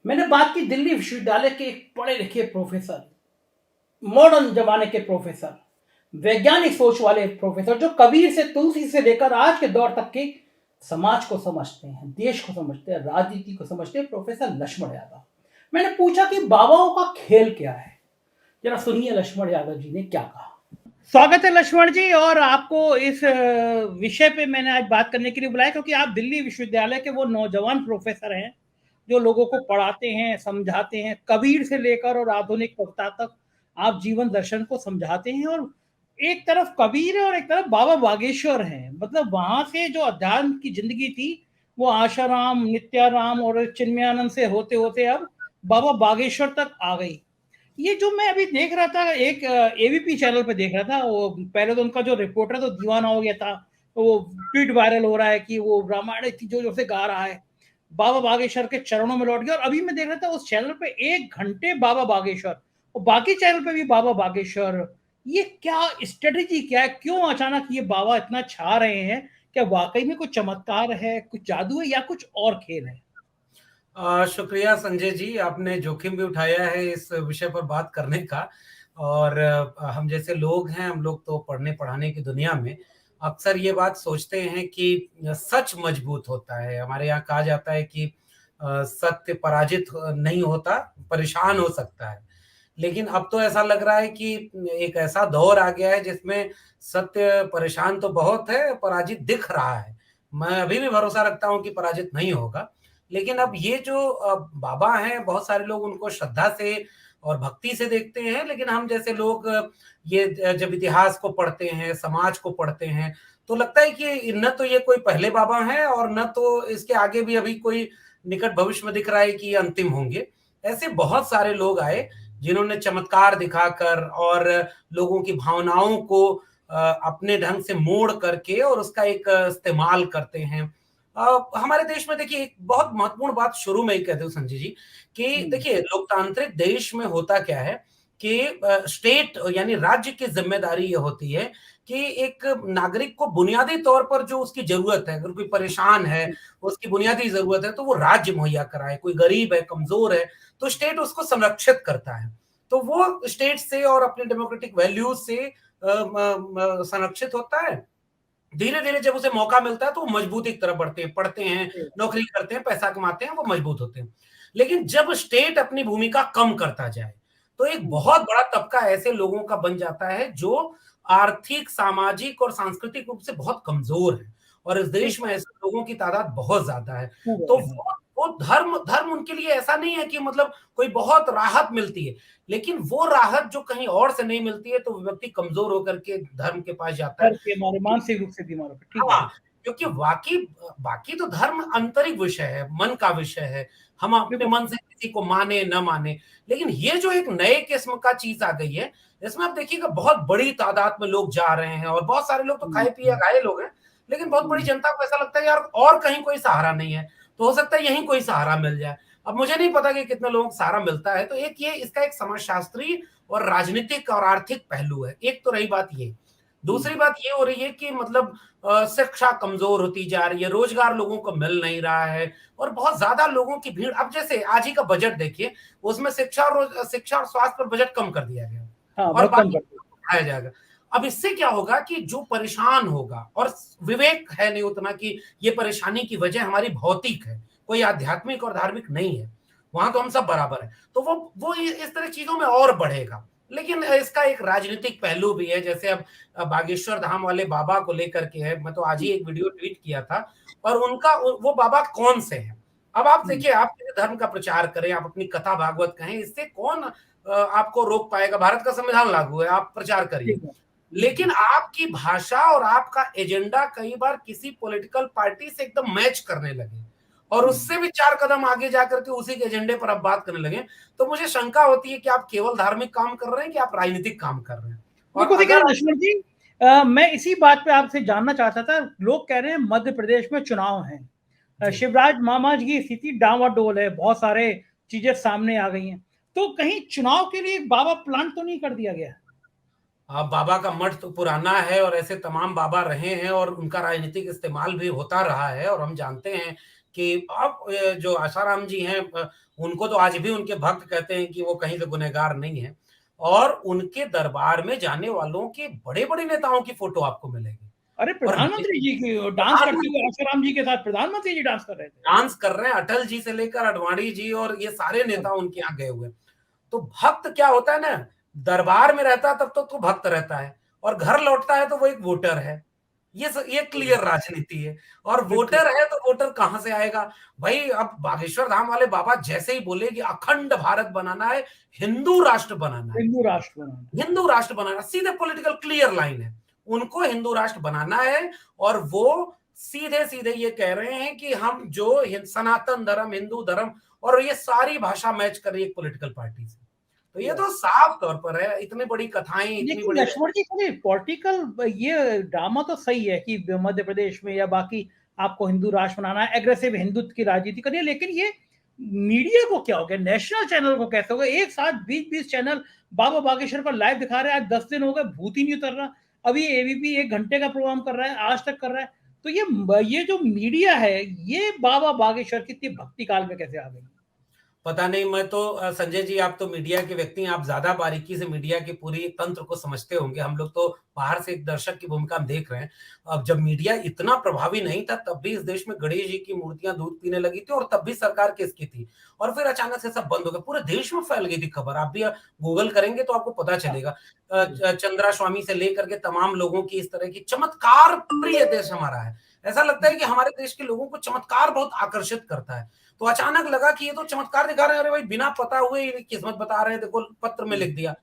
मैंने बात की दिल्ली विश्वविद्यालय के एक पढ़े लिखे प्रोफेसर, मॉडर्न जमाने के प्रोफेसर, वैज्ञानिक सोच वाले प्रोफेसर जो कबीर से तुलसी से लेकर आज के दौर तक के समाज को समझते हैं, देश को समझते हैं, राजनीति को समझते हैं, प्रोफेसर लक्ष्मण यादव। मैंने पूछा कि बाबाओं का खेल क्या है। जरा सुनिए लक्ष्मण यादव जी ने क्या कहा। स्वागत है लक्ष्मण जी, और आपको इस विषय पे मैंने आज बात करने के लिए बुलाया क्योंकि आप दिल्ली विश्वविद्यालय के वो नौजवान प्रोफेसर हैं जो लोगों को पढ़ाते हैं, समझाते हैं, कबीर से लेकर और आधुनिक कविता तक आप जीवन दर्शन को समझाते हैं। और एक तरफ कबीर है और एक तरफ बाबा बागेश्वर हैं। मतलब वहां से जो अध्यात्म की जिंदगी थी वो आशाराम, नित्याराम और चिन्मयानंद से होते होते अब बाबा बागेश्वर तक आ गई। ये जो मैं अभी देख रहा था, एक एबीपी चैनल पे देख रहा था, वो पहले तो उनका जो रिपोर्टर तो दीवाना हो गया था, तो वो ट्वीट वायरल हो रहा है कि वो रामायण इतनी जोर से गा रहा है, बाबा बागेश्वर के चरणों में लौट गया। और अभी मैं देख रहा था उस चैनल पे 1 घंटे बाबा बागेश्वर, और बाकी चैनल पे भी बाबा बागेश्वर। ये क्या स्ट्रेटेजी, क्या है, क्यों अचानक ये बाबा इतना छा रहे हैं? क्या वाकई में कुछ चमत्कार है, कुछ जादू है, या कुछ और खेल है? शुक्रिया संजय जी, आपने जोखिम भी उठाया है इस विषय पर बात करने का। और हम जैसे लोग हैं, हम लोग तो पढ़ने पढ़ाने की दुनिया में अक्सर ये बात सोचते हैं कि सच मजबूत होता है। हमारे यहाँ कहा जाता है कि सत्य पराजित नहीं होता, परेशान हो सकता है। लेकिन अब तो ऐसा लग रहा है कि एक ऐसा दौर आ गया है जिसमें सत्य परेशान तो बहुत है, पराजित दिख रहा है। मैं अभी भी भरोसा रखता हूँ कि पराजित नहीं होगा। लेकिन अब ये जो बाबा हैं, बहुत सारे लोग उनको श्रद्धा से और भक्ति से देखते हैं, लेकिन हम जैसे लोग ये जब इतिहास को पढ़ते हैं, समाज को पढ़ते हैं, तो लगता है कि न तो ये कोई पहले बाबा हैं और न तो इसके आगे भी अभी कोई निकट भविष्य में दिख रहा है कि ये अंतिम होंगे। ऐसे बहुत सारे लोग आए, जिन्होंने चमत्कार दिखाकर और लोगों की भावनाओं को अपने ढंग से मोड़ करके और उसका एक इस्तेमाल करते हैं। हमारे देश में देखिए एक बहुत महत्वपूर्ण बात शुरू में ही कह दूं संजय जी कि देखिए लोकतांत्रिक देश में होता क्या है कि स्टेट यानी राज्य की जिम्मेदारी ये होती है कि एक नागरिक को बुनियादी तौर पर जो उसकी जरूरत है, अगर कोई परेशान है, उसकी बुनियादी जरूरत है, तो वो राज्य मुहैया कराए। कोई गरीब है, कमजोर है, तो स्टेट उसको संरक्षित करता है। तो वो स्टेट से और अपने डेमोक्रेटिक वैल्यूज से संरक्षित होता है। धीरे धीरे जब उसे मौका मिलता है तो वो मजबूती की तरफ बढ़ते हैं, पढ़ते हैं, नौकरी करते हैं, पैसा कमाते हैं, वो मजबूत होते हैं। लेकिन जब स्टेट अपनी भूमिका कम करता जाए तो एक बहुत बड़ा तबका ऐसे लोगों का बन जाता है जो आर्थिक, सामाजिक और सांस्कृतिक रूप से बहुत कमजोर है। और इस देश में ऐसे लोगों की तादाद बहुत ज्यादा है। तो वो धर्म धर्म उनके लिए ऐसा नहीं है कि मतलब कोई बहुत राहत मिलती है, लेकिन वो राहत जो कहीं और से नहीं मिलती है, तो व्यक्ति कमजोर होकर के धर्म के पास जाता है। डर के मारे, मानसिक रूप से बीमार होकर, ठीक है। हाँ, क्योंकि बाकी तो धर्म आंतरिक विषय है, मन का विषय है। हम अपने बिल्कुल। मन से किसी को माने न माने, लेकिन ये जो एक नए किस्म का चीज आ गई है, इसमें आप देखिएगा बहुत बड़ी तादाद में लोग जा रहे हैं और बहुत सारे लोग तो खाए पिए घायल हो गए, लेकिन बहुत बड़ी जनता को ऐसा लगता है यार और कहीं कोई सहारा नहीं है, तो हो सकता है यहीं कोई सहारा मिल जाए। अब मुझे नहीं पता कि कितने लोगों को सहारा मिलता है, तो एक ये इसका एक समाजशास्त्री और राजनीतिक और आर्थिक पहलू है। एक तो रही बात ये। दूसरी बात ये हो रही है कि मतलब शिक्षा कमजोर होती जा रही है, रोजगार लोगों को मिल नहीं रहा है और बहुत ज्यादा लोगों की भीड़। अब जैसे आज ही का बजट देखिए, उसमें शिक्षा और स्वास्थ्य पर बजट कम कर दिया गया हाँ, और बहुत कम बाकी करते हैं। बढ़ाया जाएगा। अब इससे क्या होगा कि जो परेशान होगा और विवेक है नहीं उतना कि ये परेशानी की वजह हमारी भौतिक है, कोई आध्यात्मिक और धार्मिक नहीं है, वहां तो हम सब बराबर है, तो वो इस तरह चीजों में और बढ़ेगा। लेकिन इसका एक राजनीतिक पहलू भी है। जैसे अब बागेश्वर धाम वाले बाबा को लेकर के है, मैं तो आज ही एक वीडियो ट्वीट किया था, और उनका वो बाबा कौन से हैं। अब आप देखिए, आप धर्म का प्रचार करें, आप अपनी कथा भागवत कहें, इससे कौन आपको रोक पाएगा। भारत का संविधान लागू है, आप प्रचार करिए। ठीक है। लेकिन आपकी भाषा और आपका एजेंडा कई बार किसी पॉलिटिकल पार्टी से एकदम मैच करने लगे और उससे भी 4 कदम आगे जाकर के उसी के एजेंडे पर आप बात करने लगे, तो मुझे शंका होती है कि आप केवल धार्मिक काम कर रहे हैं कि आप राजनीतिक काम कर रहे हैं। और बिल्कुल, देखिए अगर लक्ष्मण जी, मैं इसी बात पे आपसे जानना चाहता था। लोग कह रहे हैं मध्य प्रदेश में चुनाव हैं, जी शिवराज महाराज की स्थिति डांवाडोल है, बहुत सारे चीजें सामने आ गई हैं, तो कहीं चुनाव के लिए बाबा प्लान तो नहीं कर दिया गया? बाबा का मठ तो पुराना है और ऐसे तमाम बाबा रहे हैं और उनका राजनीतिक इस्तेमाल भी होता रहा है और हम जानते हैं कि अब जो आसाराम जी हैं उनको तो आज भी उनके भक्त कहते हैं कि वो कहीं से गुनहगार नहीं है, और उनके दरबार में जाने वालों के बड़े-बड़े नेताओं की फोटो आपको मिलेगी। अरे और प्रधानमंत्री जी की डांस करते हुए प्रधानमंत्री आसाराम जी के साथ प्रधानमंत्री जी डांस कर रहे थे। डांस कर रहे हैं, अटल जी से लेकर अडवाणी जी और ये सारे नेता उनके यहाँ गए हुए हैं। तो भक्त क्या होता है ना, दरबार में रहता है तब तो भक्त रहता है, और घर लौटता है तो वो एक वोटर है। ये क्लियर राजनीति है। और बिल्कुल वोटर है तो वोटर कहां से आएगा? भाई अब बागेश्वर धाम वाले बाबा जैसे ही बोले कि अखंड भारत बनाना है, हिंदू राष्ट्र बनाना है, हिंदू राष्ट्र बनाना। हिंदू राष्ट्र बनाना, सीधे पॉलिटिकल क्लियर लाइन है, उनको हिंदू राष्ट्र बनाना है। और वो सीधे सीधे ये कह रहे हैं कि हम जो सनातन धर्म, हिंदू धर्म, और ये सारी भाषा मैच कर रही है पॉलिटिकल पार्टी से। तो ये तो यस। साफ तौर पर है, इतनी बड़ी कथाएं, इतनी लेकिन बड़ी लक्ष्मण जी चलिए पॉलिटिकल ये ड्रामा तो सही है कि मध्य प्रदेश में या बाकी आपको हिंदू राष्ट्र बनाना है, एग्रेसिव हिंदुत्व की राजनीति करिए, लेकिन ये मीडिया को क्या हो गया, नेशनल चैनल को कैसे हो गया, एक साथ 20-20 चैनल बाबा बागेश्वर पर लाइव दिखा रहे हैं, आज 10 दिन हो गए, भूत ही नहीं उतर रहा। अभी एबीपी 1 घंटे का प्रोग्राम कर रहा है, आज तक कर रहा है। तो ये जो मीडिया है, ये बाबा बागेश्वर की इतनी भक्ति काल में कैसे आ गई? पता नहीं। मैं तो संजय जी, आप तो मीडिया के व्यक्ति हैं, आप ज्यादा बारीकी से मीडिया के पूरी तंत्र को समझते होंगे। हम लोग तो बाहर से एक दर्शक की भूमिका में देख रहे हैं। अब जब मीडिया इतना प्रभावी नहीं था, तब भी इस देश में गणेश जी की मूर्तियां दूध पीने लगी थी, और तब भी सरकार किसकी थी, और फिर अचानक से सब बंद हो गया, पूरे देश में फैल गई थी खबर। आप भी गूगल करेंगे तो आपको पता हाँ, चलेगा। जी। चंद्रा स्वामी से लेकर के तमाम लोगों की इस तरह की, चमत्कार प्रिय देश हमारा है। ऐसा लगता है कि हमारे देश के लोगों को चमत्कार बहुत आकर्षित करता है। तो अचानक लगा कि ये तो चमत्कार दिखा रहे हैं, अरे भाई बिना पता हुए ये किस्मत बता रहे हैं, देखो पत्र में लिख दिया।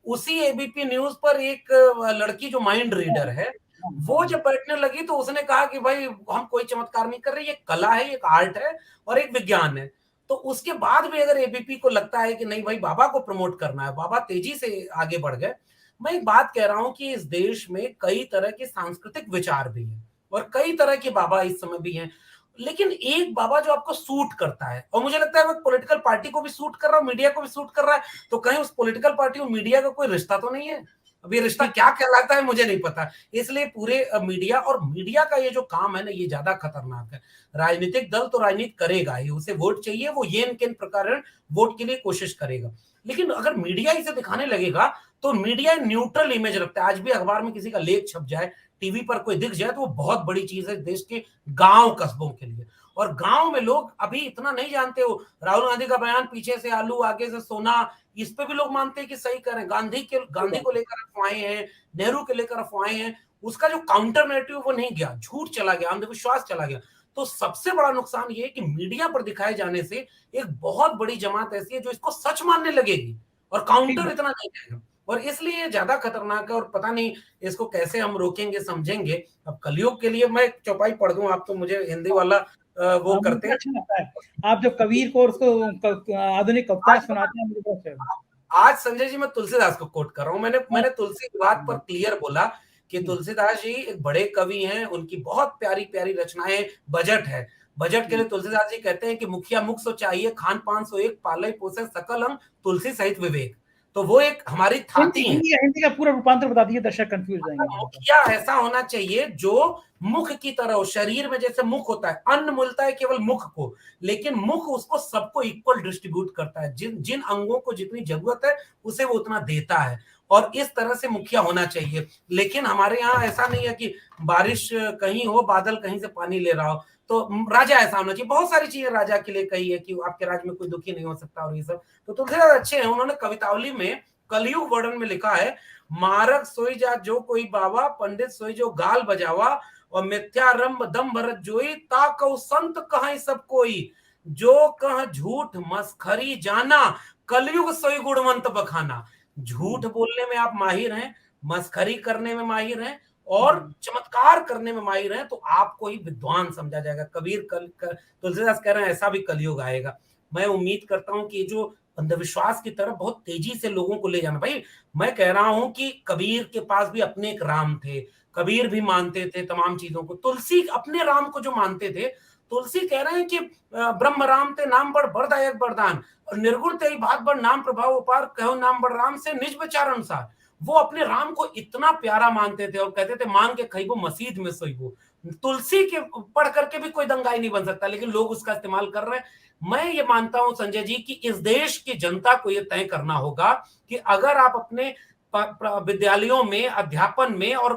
उसी एबीपी न्यूज पर एक लड़की जो माइंड हाँ, रीडर है, हाँ, वो हाँ। जब बैठने लगी तो उसने कहा कि भाई हम कोई चमत्कार नहीं कर रहे, ये कला है, एक आर्ट है, और एक विज्ञान है। तो उसके बाद भी अगर एबीपी को लगता है कि नहीं भाई बाबा को प्रमोट करना है, बाबा तेजी से आगे बढ़ गए। मैं एक बात कह रहा हूं कि इस देश में कई तरह के सांस्कृतिक विचार भी हैं, और कई तरह के बाबा इस समय भी हैं, लेकिन एक बाबा जो आपको सूट करता है, और मुझे लगता है वो पॉलिटिकल पार्टी को भी सूट कर रहा है, मीडिया को भी सूट कर रहा है, तो कहीं उस पॉलिटिकल पार्टी और मीडिया का कोई रिश्ता तो नहीं है? अब ये रिश्ता ठीक। क्या कहलाता है मुझे नहीं पता। इसलिए पूरे मीडिया, और मीडिया का ये जो काम है ना, ये ज्यादा खतरनाक है। राजनीतिक दल तो राजनीति करेगा ही, उसे वोट चाहिए, वो येन केन प्रकार वोट के लिए कोशिश करेगा। लेकिन अगर मीडिया इसे दिखाने लगेगा, तो मीडिया न्यूट्रल इमेज रखता है। आज भी अखबार में किसी का लेख छप जाए, टीवी पर कोई दिख जाए, तो वो बहुत बड़ी चीज है देश के गांव कस्बों के लिए। और गांव में लोग अभी इतना नहीं जानते हो। राहुल गांधी का बयान, पीछे से आलू आगे से सोना, इस पे भी लोग मानते हैं कि सही करें। गांधी को लेकर अफवाहें हैं, नेहरू के लेकर अफवाहें हैं, उसका जो काउंटर नैरेटिव वो नहीं गया, झूठ चला गया, अंधविश्वास चला गया। तो सबसे बड़ा नुकसान ये है कि मीडिया पर दिखाए जाने से एक बहुत बड़ी जमात ऐसी है जो इसको सच मानने लगेगी, और ठीक काउंटर है। इतना नहीं रहेगा। और इसलिए ये ज्यादा खतरनाक है, और पता नहीं इसको कैसे हम रोकेंगे, समझेंगे। अब कलयुग के लिए मैं एक चौपाई पढ़ दूं, आप तो मुझे हिंदी वाला वो हाँ, करते मुझे हैं। अच्छा लगता है। आप जब कबीर को और उसको आधुनिक कविताएँ आज सुनाते हैं, मुझे बहुत अच्छा लगता आज संजय जी मैं तुलसीदास को कोट कर रहा हूँ। मैंने है। मैंने तुलसी विभाग पर हाँ, क्लियर बोला कि जी, तुलसीदास जी एक बड़े कवि हैं, उनकी बहुत प्यारी प्यारी रचनाएं। बजट है, बजट के जी। लिए तुलसीदास जी कहते हैं कि मुखिया मुख सो चाहिए, खान पान सो एक, पालय पोषे सकल अंग, तुलसी सहित विवेक। तो वो एक हमारी हिंदी थाती है। हिंदी हिंदी का पूरा रूपांतर बता दीजिए, दर्शक कंफ्यूज जाएंगे नहीं तो। मुखिया ऐसा होना चाहिए जो मुख की तरह हो, शरीर में जैसे मुख होता है, अन्न मिलता है केवल मुख को, लेकिन मुख उसको सबको इक्वल डिस्ट्रीब्यूट करता है, जिन जिन अंगों को जितनी जरूरत है उसे वो उतना देता है। और इस तरह से मुखिया होना चाहिए। लेकिन हमारे यहाँ ऐसा नहीं है कि बारिश कहीं हो, बादल कहीं से पानी ले रहा हो। तो राजा ऐसा होना चाहिए। बहुत सारी चीजें राजा के लिए कही है कि आपके राज्य में कोई दुखी नहीं हो सकता, और ये सब तो तुलसीदास अच्छे हैं। उन्होंने कवितावली में कलयुग वर्णन में लिखा है, मारक सोई जा जो कोई बावा, पंडित सोई जो गाल बजावा, और मिथ्यारंभ दम भरत जोई, ताकौ संत कहाई सब कोई, जो कह झूठ मस्खरी जाना, कलयुग सोई गुणवंत बखाना। झूठ बोलने में आप माहिर हैं, मस्खरी करने में माहिर हैं, और चमत्कार करने में माहिर हैं, तो आपको ही विद्वान समझा जाएगा। कबीर तुलसीदास कह रहे हैं ऐसा भी कलयुग आएगा। मैं उम्मीद करता हूं कि ये जो अंधविश्वास की तरफ बहुत तेजी से लोगों को ले जाना, भाई मैं कह रहा हूं कि कबीर के पास भी अपने एक राम थे, कबीर भी मानते थे तमाम चीजों को, तुलसी अपने राम को जो मानते थे, तुलसी कह रहे हैं कि ब्रह्म राम ते नाम बड़ बरदायक बरदान, और निर्गुण ते बात बड़ नाम प्रभाव उपार, कहो नाम बड़ राम से निज विचार अनुसार। वो अपने राम को इतना प्यारा मानते थे, और कहते थे मांग के खइबो मसीद में सोइबो। तुलसी के पढ़ करके भी कोई दंगाई नहीं बन सकता, लेकिन लोग उसका इस्तेमाल कर रहे हैं। मैं ये मानता हूं संजय जी कि इस देश की जनता को ये तय करना होगा कि अगर आप अपने विद्यालयों में, अध्यापन में और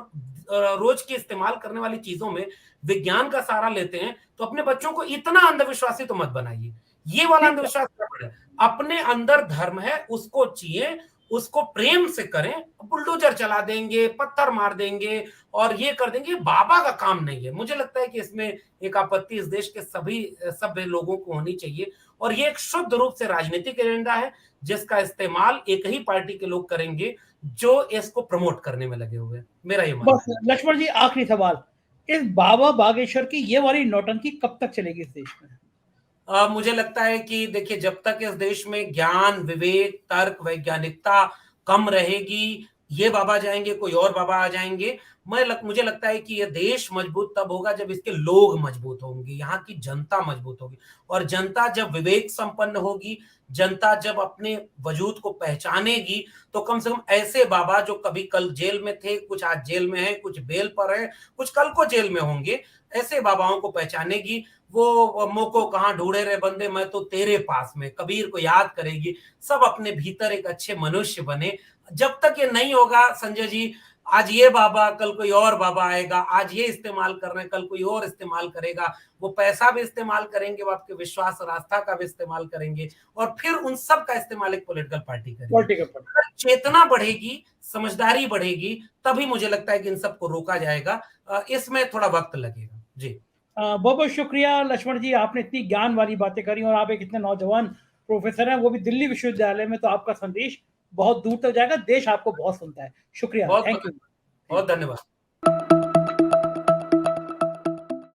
रोज के इस्तेमाल करने वाली चीजों में विज्ञान का सहारा लेते हैं, तो अपने बच्चों को इतना अंधविश्वासी तो मत बनाइए। ये वाला ठीक है। अंधविश्वास क्या है? अपने अंदर धर्म है, उसको जिए, उसको प्रेम से करें। बुलडोजर चला देंगे, पत्थर मार देंगे और ये कर देंगे, बाबा का काम नहीं है। मुझे लगता है कि इसमें एक आपत्ति इस देश के सभी सभ्य लोगों को होनी चाहिए, और ये एक शुद्ध रूप से राजनीतिक एजेंडा है जिसका इस्तेमाल एक ही पार्टी के लोग करेंगे जो इसको प्रमोट करने में लगे हुए हैं। मेरा ये मानना बस लक्ष्मण जी, आखिरी सवाल, इस बाबा बागेश्वर की ये वाली नौटंकी कब तक चलेगी इस देश में? मुझे लगता है कि देखिए, जब तक इस देश में ज्ञान, विवेक, तर्क, वैज्ञानिकता कम रहेगी, ये बाबा जाएंगे, कोई और बाबा आ जाएंगे। मुझे लगता है कि ये देश मजबूत तब होगा जब इसके लोग मजबूत होंगे, यहाँ की जनता मजबूत होगी। और जनता जब विवेक संपन्न होगी, जनता जब अपने वजूद को पहचानेगी, तो कम से कम ऐसे बाबा जो कभी कल जेल में थे, कुछ आज जेल में हैं, कुछ बेल पर हैं, कुछ कल को जेल में होंगे, ऐसे बाबाओं को पहचानेगी। वो मोको कहाँ ढूंढे रे बंदे, मैं तो तेरे पास में, कबीर को याद करेगी। सब अपने भीतर एक अच्छे मनुष्य बने। जब तक ये नहीं होगा संजय जी, आज ये बाबा, कल कोई और बाबा आएगा, आज ये इस्तेमाल कर रहे हैं, कल कोई और इस्तेमाल करेगा। वो पैसा भी इस्तेमाल करेंगे, वो आपके विश्वास और आस्था का भी इस्तेमाल करेंगे, और फिर उन सब का इस्तेमाल एक पॉलिटिकल पार्टी करेगी। Political party. अगर चेतना बढ़ेगी, समझदारी बढ़ेगी, तभी मुझे लगता है कि इन सबको रोका जाएगा। इसमें थोड़ा वक्त लगेगा। जी, बहुत बहुत शुक्रिया लक्ष्मण जी, आपने इतनी ज्ञान वाली बातें करी, और आप एक इतने नौजवान प्रोफेसर हैं, वो भी दिल्ली विश्वविद्यालय में, तो आपका संदेश बहुत दूर तक जाएगा, देश आपको बहुत सुनता है। शुक्रिया, बहुत थैंक यू। बहुत धन्यवाद।